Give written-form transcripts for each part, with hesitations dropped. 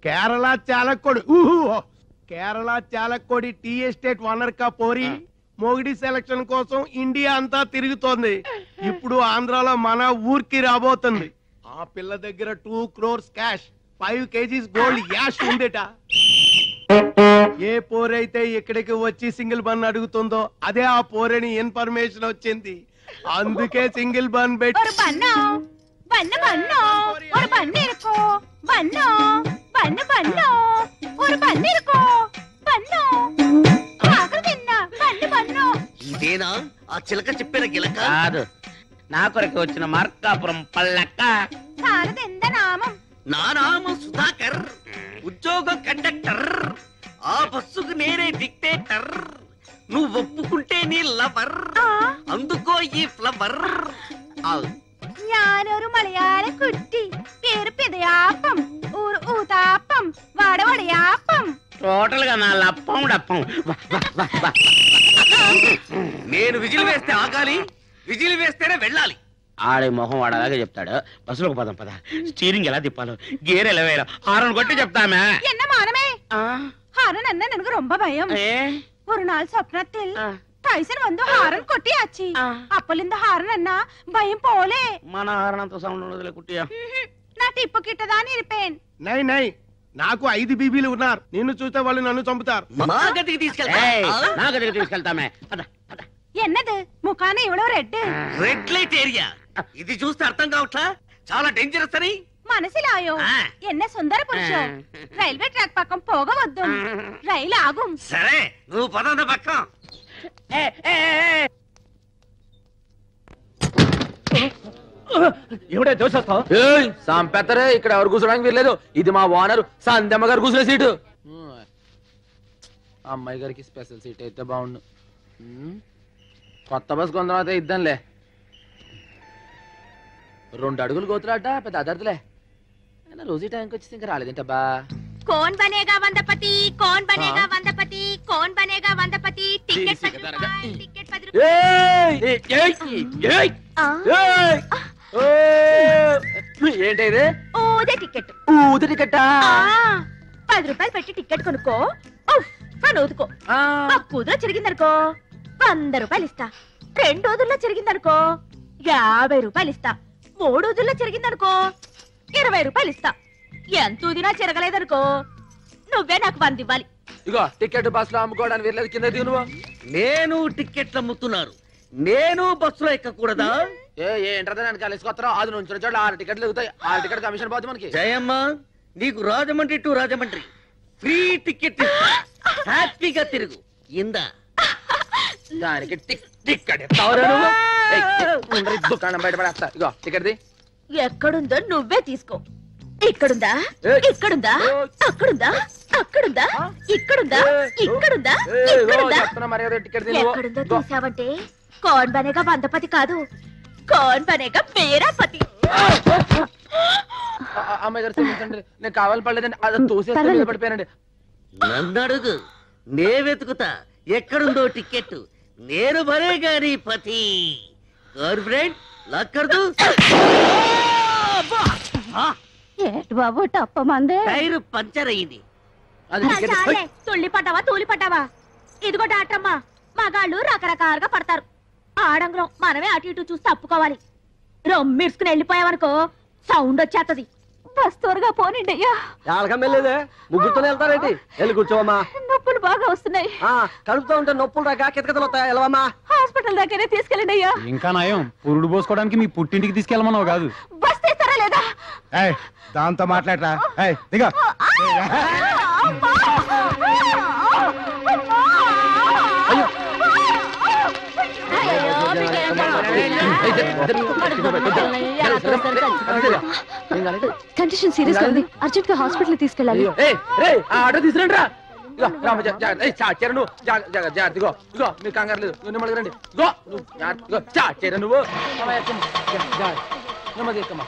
Kerala Chalakudy Kerala Chalakudy tea estate owner కా పోరి మొగిడి selection కోసం ఇండియా అంతా తిరుగుతోంది. ఇప్పుడు ఆంధ్రాలో మన ఊరికి రాబోతుంది. ఆ పిల్ల దగ్గర 2 crores క్యాష్, 5 kgs గోల్డ్ యాష్ ఉందేట. ఏ పోరైతే ఇక్కడికి వచ్చి సింగిల్ బన్ అడుగుతుందో అదే ఆ పోరని ఇన్ఫర్మేషన్ వచ్చింది. అందుకే సింగిల్ బన్ పెట్టి ఇదేనా ఆ చిలక చెప్పిన గిలక? కాదు, నా కొరకు వచ్చిన మార్కాపురం పల్లక్క. నా నామం సుధాకర్, ఉద్యోగం కండక్టర్. ఆ బస్సుకు నేనే డిక్టేటర్. నువ్వు ఒప్పుకుంటే నీ లవర్, అందుకో ఈ ఫ్లవర్. ഞാനൊരു മലയാള കുട്ടി, പേര് പിതയാപ്പം, ഊര് ഊതാപ്പം, വടവടയാപ്പം. టోటల్ గా నా లప్పం డప్పం. నేను విజిల్ వేస్తే ఆగాలి, విజిల్ వేస్తేనే వెళ్ళాలి. ఆడే మొహం వాడు అలాగే చెప్తాడు. బస్సులోకి పదం పద. స్టీరింగ్ ఎలా తిప్పాలో, గేర్ ఎలా వేయాలో హారన్ కొట్టి చెప్తామే. என்ன மானமே, ஹாரன் என்ன எனக்கு ரொம்ப பயம். ஒரு நாள் சொப்னத்தில் టైసన్ వందు హారన్ కొట్టియాచి. అప్పలింద హారన్ అన్న భయం పోలే. మన హారన్ అంత సౌండ్ ఉండదులే కుట్టియా. నా టిప్పు కిట్టదాని ఇరిపేన్. నై నై, నాకు 5 బీబీలు ఉన్నారు. నిన్ను చూస్తే వాళ్ళు నన్ను చంపుతారు. మా గదికి నా గదికి తీసుకెళ్తామే. ఎన్నది ముఖాన ఇవ్వడం రెడ్ రెడ్ లైట్ ఏరియా. ఇది చూస్తే అర్థం కావట్లా చాలా డేంజరస్ అని. మనసిలాయో ఎన్న సుందర పురుషం. రైల్వే ట్రాక్ పక్కం పోగవద్దు, రైలు ఆగుం. సరే నువ్వు పదంద పక్కం. ఏమిటా దోషేస్తావు? సంపెత్తరే, ఇక్కడ ఎవరు కూర్చోడానికి వీల్లేదు. ఇది మా ఓనర్ సంధ్యమ్మ గారు కూర్చునే సీటు. అమ్మాయి గారికి స్పెషల్ సీట్ అయితే బాగుండు. కొత్త బస్ కొంత తర్వాత ఇద్దాంలే. 2 అడుగులు కోతులాట పెద్ద అదర్దులే. రోజు టైంకి వచ్చి ఇంకా రాలేదేంటబ్బా. कौन बनेगा वंदपति, कौन बनेगा वंदपति, कौन बनेगा वंदपति. टिकट 10 రూపాయలు, టికెట్ 10 రూపాయలు. ఏంటి ఇది? ఊదే టికెట్. ఊదే టికెట్టా? 10 రూపాయలు పెట్టి టికెట్ కొనుక్కో, అని ఊదుకో. కుదుర చెరిగిందనుకో 100 రూపాయలు ఇస్తా. 2 రోజుల్లో చెరిగిందనుకో 50 రూపాయలు ఇస్తా. 3 రోజుల్లో చెరిగిందనుకో 20 రూపాయలు ఇస్తా. ఎంత ఊదినా చెరగలేదనుకో నువ్వే నాకు 100 ఇవ్వాలి. ఇగో టికెట్ బస్ లో అమ్ముకోవడానికి వీర్లేదు. కింద దిగు నువ్వు. నేను టికెట్లు అమ్ముతున్నారు, నేను బస్సులో ఎక్కకూడదా? ఏంటో నేను కలిసికొస్తాను. అది నుంచి చోట్ల 6 టికెట్లు ఎగుతాయి. 6 టికెట్ కమిషన్ పోతుంది మనకి. జయమ్మ, నీకు Rajahmundry to Rajahmundry free ticket హ్యాపీగా తిరుగు. ఇందా దానికి టికెట్ దుకాణం బయటపడేస్తా. ఇగో టికెట్ ది. ఎక్కడుందో నువ్వే తీసుకో. ఇక్కడుందా, ఇక్కడుందా, అక్కడుందా, అక్కడుందా, ఇక్కడుందా, ఇక్కడుందా, ఇక్కడుందా. ఎక్కడుందో తీసావంటే కౌన్ బనేగా వందపతి కాదు, కౌన్ బనేగా మేరాపతి. అమ్మాయి గారు క్షమించండి, నేను కావాలి పడలేదండి. అది తోసేస్తే మీద పడిపోయానండి. నన్ను అడుగు, నే వెతుకుతా ఎక్కడుందో టికెట్. నేను బనే గాని పతి. గర్ల్ ఫ్రెండ్ లక్కర్దు. ఏటి బాబు టప్ప మందే. టైరు పంచర్ అయింది. తుళ్ళి పడ్డావా తూలి పడ్డావా? ఇదిగో డాక్టరమ్మా, మగాళ్ళు రకరకాలుగా పడతారు. ఆడంగులం మనమే అటు ఇటు చూసి తప్పుకోవాలి. రొమ్మిడ్చుకుని వెళ్ళిపోయావనుకో సౌండ్ వచ్చేస్తది. బస్ త్వరగా పోనండి అయ్యా. వెళ్ళలేదే, ముగ్గురుతో వెళ్తారేంటి? వెళ్ళి కూర్చోవమ్మా. నొప్పులు బాగా వస్తున్నాయి. కలుపుతూ ఉంటే నొప్పులు రాక కితకితలు వస్తాయి. వెళ్ళవమ్మా. హాస్పిటల్ దగ్గరే తీసుకెళ్ళండి అయ్యా. ఇంకా నయం, పురుడు పోసుకోవడానికి మీ పుట్టింటికి తీసుకెళ్ళమన్నావు కాదు. బస్ తీస్తారా లేదా? దాంతో మాట్లాడరా. దిగా కండిషన్ సీరియస్ గా ఉంది. అర్జెంట్ గా హాస్పిటల్ తీసుకెళ్ళాలి. ఆటో తీసుకురండి. జాగ్రత్తగో. ఇగో మీరు కంగారు లేదు, నువ్వు అడగరండి. ఇగో నువ్వు చాచారా నువ్వు. నెమ్మది ఎక్కమ్మా.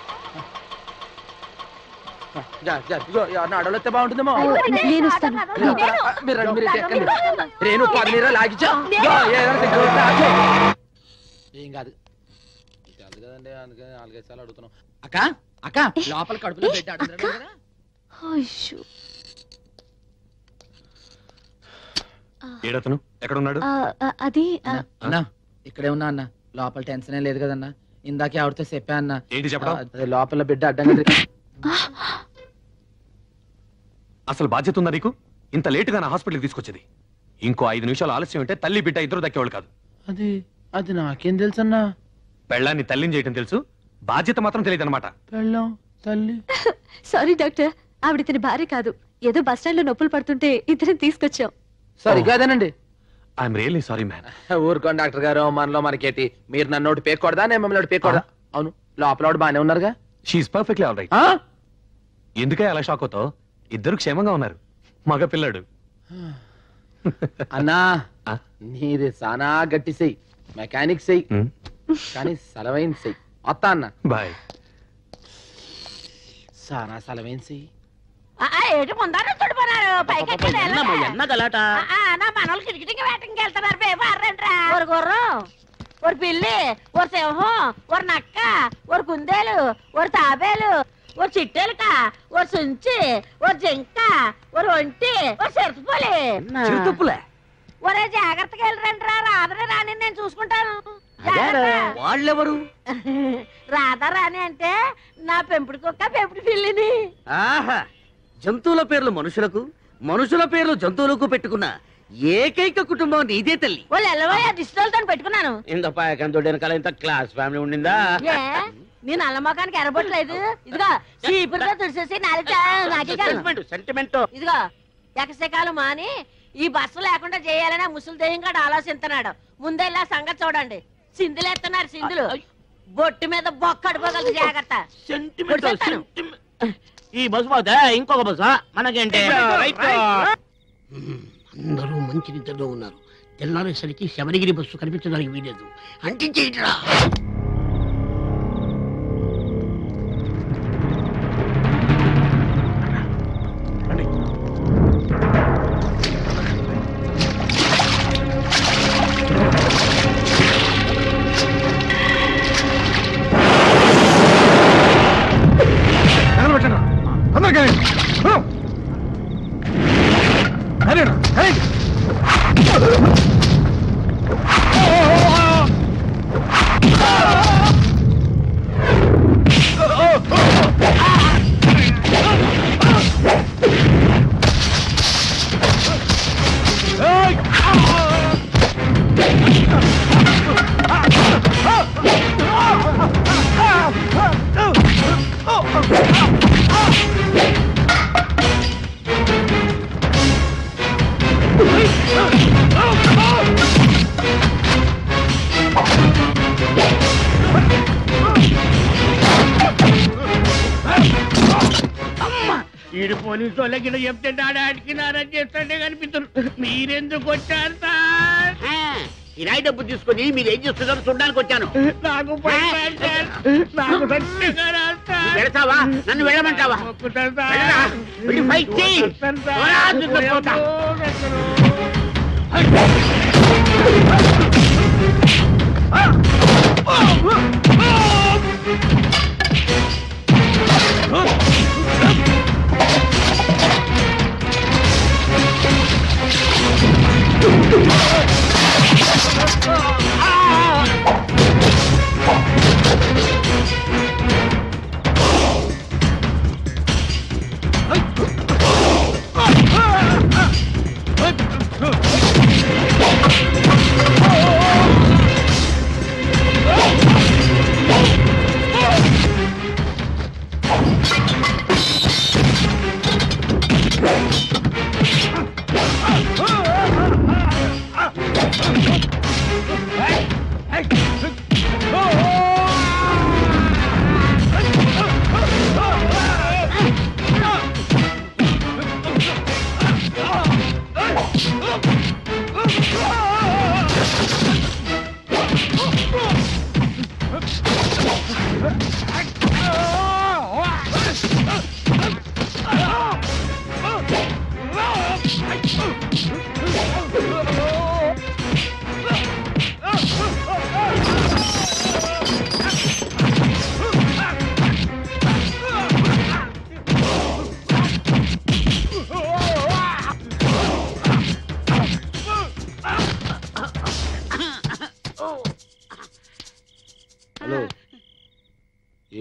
ఇగో అడవులు వస్తే బాగుంటుందేమో. మీరు మీరు ఎక్కండి. రేణు 10 నీరా లాగిచ్చా. ఏం కాదు కదండి, అందుకని 4-5 సార్లు అడుగుతున్నాం. అక్క అక్క లోపల కడుపులో పెట్టి అడుగుతున్నాడు కదా. ఏడతను ఎక్కడ ఉన్నాడు? అది అన్నా ఇక్కడే ఉన్నా అన్న. లోపల టెన్షన్ లేదు కదన్నా. ఇందాకే ఆవిడతో చెప్పా అన్న. ఏంటి చెప్పడం? లోపల బిడ్డ అడ్డంగా అసలు బాధ్యత ఉందా నీకు? ఇంత లేటుగా నా హాస్పిటల్కి తీసుకొచ్చేది. ఇంకో 5 నిమిషాలు ఆలస్యం అంటే తల్లి బిడ్డ ఇద్దరు దక్కేవాళ్ళు కాదు. అది నాకేం తెలుసు అన్నా. పెళ్ళాన్ని తల్లిని చేయటం తెలుసు, బాధ్యత మాత్రం తెలియదు అనమాట. పెళ్ళాం తల్లి. సారీ డాక్టర్, ఆవిడ ఇతని భార్య కాదు. ఏదో బస్ స్టాండ్ లో నొప్పులు పడుతుంటే ఇద్దరం తీసుకొచ్చాం. సారీ కాదేనండి. I'm really sorry man. ఊరుకోండి డాక్టర్ గారు, మనలో మనకేటి. మీరు నన్ను ఒకటి పేకూడదా, నేను మిమ్మల్ని ఒకటి పేకూడదా? అవును, లోపల బాగానే ఉన్నారుగా. She is perfectly all right. ఎందుకే అలా షాక్ అవుతావు? ఇద్దరు క్షేమంగా ఉన్నారు. మగ పిల్లాడు. అన్నా నీది సానా గట్టి సెయ్యి, మెకానిక్ సెయ్యి, కానీ సెలవైన సెయ్యి. వస్తా అన్న. బాయ్. సానా సెలవైన సెయ్యి. ఏటి ముందర చుడిపోనారు ఎన్న గలాట నా మనోళ్ళు కిటికీకి వేటకి వెళ్తున్నారు పేపర్రంట్రా. ఒక గుర్రం, ఒక పిల్లి, ఒక సింహం, ఒక నక్క, ఒక కుందేలు, ఒక తాబేలు, ఒక చిట్టెలుక, ఒక సుంచి, ఒక జింక, ఒక ఒంటి, ఒక చిరుతుపులి. ఒరే జాగ్రత్తగా వెళ్ళరంట్రా. రాధనే రాని నేను చూసుకుంటాను. వాళ్ళెవరు? రాధా రాని అంటే నా పెంపుడు కుక్క, పెంపుడు పిల్లిని. ఆహా, జంతువుల పేర్లు మనుషులకు, మనుషుల పేర్లు జంతువులకు పెట్టుకున్న ఏకైక కుటుంబం నీదే తల్లి. వాళ్ళు ఎల్లవయ్యా దిష్టితో పెట్టుకున్నాను. ఇంత పాయకంతో వెనకాల ఇంత క్లాస్ ఫ్యామిలీ ఉండిందా? నేను అల్లమ్మకానికి ఎరబొట్టలేదు. ఇదిగో చీపురుతో తుడిసేసి సెంటిమెంట్. ఇదిగో ఎకసెకాలు మాని ఈ బస్సు లేకుండా చేయాలని ముసలి దేహంగా ఆలోచిస్తున్నాడు. ముందెల్లా సంగతి చూడండి. సింధులు ఎత్తున్నారు, సింధులు. బొట్టు మీద బొక్క అడిపోగలదు. జాగ్రత్త. ఈ బస్సు పోతే ఇంకొక బస్సు మనకేంటి? అందరూ మంచి నిద్రలో ఉన్నారు. తెల్లారేసరికి శబరిగిరి బస్సు కనిపించడానికి వీలేదు. అంటించేయట్రా. ఈడు పోలీసు వాళ్ళకి చెప్తే డాడాడికి నారాజ్ చేస్తుంటే కనిపిస్తుంది. మీరెందుకు వచ్చారు సార్? కిరాయి డబ్బు తీసుకొని మీరు ఏం చేస్తున్నారు చూడడానికి వచ్చాను. నాకు వెళతావా? నన్ను వెళ్ళమంటావా? ఫైట్ చెయ్యి.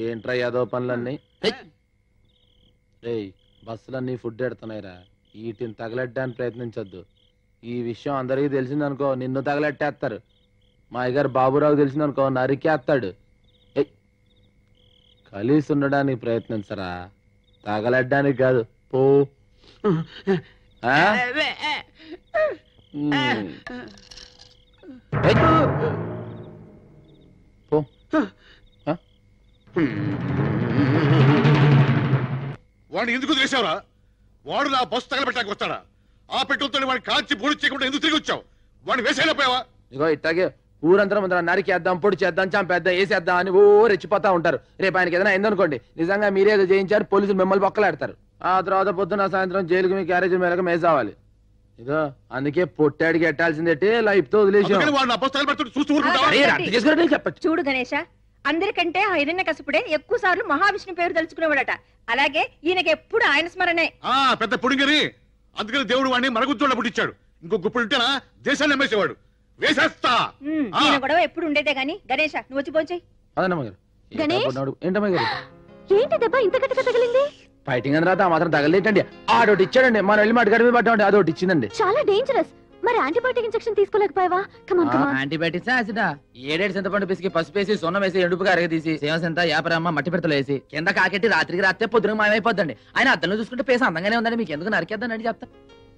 ఏంట్రా ఏదో పనులన్నీ రేయ్ బస్సులన్నీ ఫుడ్ ఎడుతున్నాయిరా వీటిని తగలెట్టడానికి ప్రయత్నించొద్దు. ఈ విషయం అందరికీ తెలిసిందనుకో నిన్ను తగలెట్టేస్తారు. మా అయ్యగారు బాబురావు తెలిసిందనుకో నరికేస్తాడు. కలిసి ఉండడానికి ప్రయత్నించరా, తగలెట్టడానికి కాదు. పో పో. వాడిని ఎందుకు తెలిసావురా? వాడు నా బస్సు తగలబెట్టడానికి వస్తాడా? ఆ పెట్రోల్తో వాడిని కాల్చి పొడి చేయకుండా ఎందుకు తిరిగి వచ్చావు? వాడిని వేసేయలేకపోయావా? ఇగో ఇట్టాగే ఊరంతా ముందర నరికేద్దాం, పొడి చేద్దాం, చంపేద్దాం, వేసేద్దాం అని ఓ రెచ్చిపోతా ఉంటారు. రేపు ఆయనకి ఏదైనా అయిందనుకోండి నిజంగా మీరేదో చేయించారు, పోలీసులు మిమ్మల్ని బొక్కలాడతారు. ఆ తర్వాత పొద్దున సాయంత్రం జైలుకి మీ క్యారేజ్ మేరకు మేసావాలి. ఇదో అందుకే పొట్టాడికి ఎట్టాల్సిందే లైఫ్ తో వదిలేసి చెప్పచ్చు. చూడు గణేష, అందరికంటే ఆ హిరణ్య కసుపుడే ఎక్కువ సార్లు మహావిష్ణు పేరు తలుచుకునేవాడట. అలాగే ఈయనకి ఎప్పుడు ఆయన స్మరణే. పెద్ద పుడింగరి, అందుకని దేవుడు వాడిని మరగుజ్జోళ్ళ పుట్టించాడు. ఇంకో గుప్పుడు ఉంటేనా దేశాన్ని అమ్మేసేవాడు. వేసేస్తా. ఈయన గొడవ ఎప్పుడు ఉండేదే గాని గణేష నువ్వు వచ్చి పోంచేయి. ఏంటమ్మా గారు ఏంటి దెబ్బ ఇంత గట్టిగా తగిలింది? ఫైటింగ్ అని రాత మాత్రం తగలేటండి. ఆడోటి ఇచ్చాడండి, మనం వెళ్ళి మాట గడిపి పట్టామండి. అదొకటి ఇచ్చిందండి. చాలా డేంజరస్. మరి యాంటీబయాటిక్ ఇంజెక్షన్ తీసుకోలేకపోయావా? యాంటీబయాటిక్స్ యాసిడా? 7 చింతపండు పిసికి పసుపు వేసి సొన్నం వేసి ఎండుపుగా అరగదీసి సేవసంత యాపరమ్మ మట్టి పెడతలు వేసి కింద కాకెట్టి రాత్రికి రాత్రే పొద్దున మాయమైపోద్దండి. ఆయన అద్దంలో చూసుకుంటే పేస అందంగానే ఉందండి. మీకు ఎందుకు నరికేద్దానండి చెప్తా.